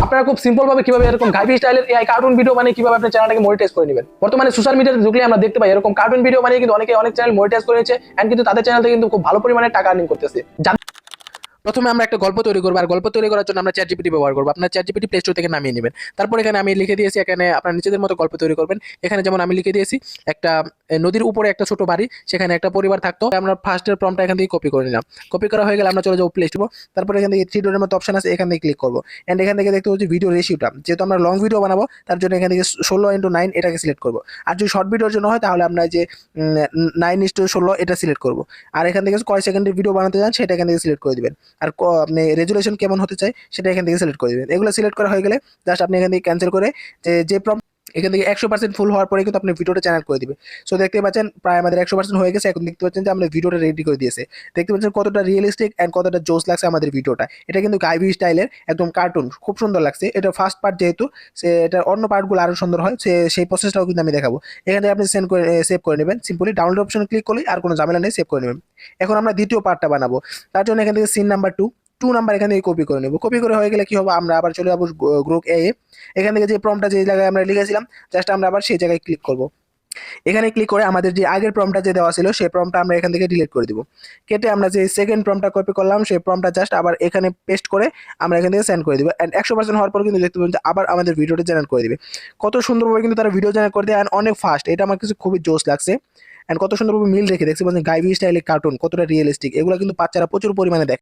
আপনারা খুব সিম্পল ভাবে কিভাবে এরকম গাইবি স্টাইলের এআই কার্টুন ভিডিও মানে কিভাবে আপনার চ্যানেলটাকে মনিটাইজ করে নেবেন। বর্তমানে সোশ্যাল মিডিয়াতে ঢুকলে আমরা দেখতে পাই এরকম কার্টুন ভিডিও মানে কিন্তু অনেক চ্যানেল মনিটাইজ করে নিচ্ছে এন্ড কিন্তু তাদের চ্যানেল থেকে কিন্তু খুব ভালো পরিমাণে টাকা আর্নিং করতেছে। প্রথমে আমরা একটা গল্প তৈরি করবো, আর গল্প তৈরি করার জন্য আমরা চ্যাটজিপিটি ব্যবহার করবো। আপনার চ্যাটজিপিটি প্লে স্টোর থেকে নামিয়ে নেবেন। তারপর এখানে আমি লিখে দিয়েছি, এখানে আপনার নিজেদের মতো গল্প তৈরি করবেন। এখানে যেমন আমি লিখে দিয়েছি একটা নদীর উপরে একটা ছোট বাড়ি, সেখানে একটা পরিবার থাকতো। আমরা ফার্স্টের প্রম্পটটা এখান থেকে কপি করে নিলাম। কপি করা হয়ে গেলে আমরা চলে যাবো প্লে স্টোর। তারপর এখান থেকে থ্রি ডটের মতো অপশন আছে, এখান থেকে ক্লিক করবো। এন্ড এখান থেকে দেখতে হচ্ছে ভিডিও রেশিওটা, যেহেতু আমরা লং ভিডিও বানাবো তার জন্য এখান থেকে 16:9 এটাকে সিলেক্ট করবো। আর যদি শর্ট ভিডিওর জন্য হয় তাহলে আমরা যে 9:16 এটা সিলেক্ট করবো। আর এখান থেকে কয় সেকেন্ডের ভিডিও বানাতে চান সেটা এখান থেকে সিলেক্ট করে দিবেন। আর আপনি রেজুলেশন কেমন হতে চাই সেটা এখান থেকে সিলেক্ট করে দিবেন। এগুলো সিলেক্ট করা হয়ে গেলে জাস্ট আপনি এখান থেকে ক্যান্সেল করে যে প্রম্পট এখান থেকে 100% ফুল হওয়ার পরে কিন্তু আপনি ভিডিওটা চ্যানেল করে দিবে। সো দেখতে পাচ্ছেন প্রায় আমাদের 100% হয়ে গেছে। এখন দেখতে পাচ্ছেন যে আমরা ভিডিওটা রেডি করে দিয়েছে। দেখতে পাচ্ছেন কতটা রিয়েলিস্টিক এন্ড কতটা জোস লাগছে আমাদের ভিডিওটা। এটা কিন্তু গাইবি স্টাইলের একদম কার্টুন, খুব সুন্দর লাগছে। এটা ফার্স্ট পার্ট, যেহেতু এটা অন্য পার্টগুলো আরো সুন্দর হয়, সেই প্রসেসটাও কিন্তু আমি দেখাবো। এখানে আপনি সেভ করে নেবেন, সিম্পলি ডাউনলোড অপশনে ক্লিক করলেই আর কোনো ঝামেলা নেই, সেভ করে নেবেন। এখন আমরা দ্বিতীয় পার্টটা বানাবো। তার জন্য এখান থেকে সিন নাম্বার 2 নাম্বার এখান থেকে কপি করে নেব। কপি করে হয়ে গেলে কি হবে, আমরা আবার চলে যাবো গ্রুপ এ। এখান থেকে যে প্রম্পটটা যে জায়গায় আমরা লিখেছিলাম জাস্ট আমরা আবার সেই জায়গায় ক্লিক করব। এখানে ক্লিক করে আমাদের যে আগের প্রম্পটটা যে দেওয়া ছিল সেই প্রম্পটটা আমরা এখান থেকে ডিলিট করে দিব। কেটে আমরা যে সেকেন্ড প্রম্পটটা কপি করলাম সেই প্রম্পটটা জাস্ট আবার এখানে পেস্ট করে আমরা এখান থেকে সেন্ড করে দিব। এন্ড 100% হওয়ার পর কিন্তু দেখতে পাবেন যে আবার আমাদের ভিডিওটা জেনারেট করে দিবে। কত সুন্দরভাবে কিন্তু তারা ভিডিও জেনারেট করে দেয় এন্ড অনেক ফাস্ট। এটা আমার কিছু খুবই জোস লাগছে। এন্ড কত সুন্দরভাবে মিল রেখে দেখতে পাচ্ছেন গাইবি স্টাইলে কার্টুন কতটা রিয়েলিস্টিক। এগুলো কিন্তু বাচ্চারা প্রচুর পরিমাণে দেখে।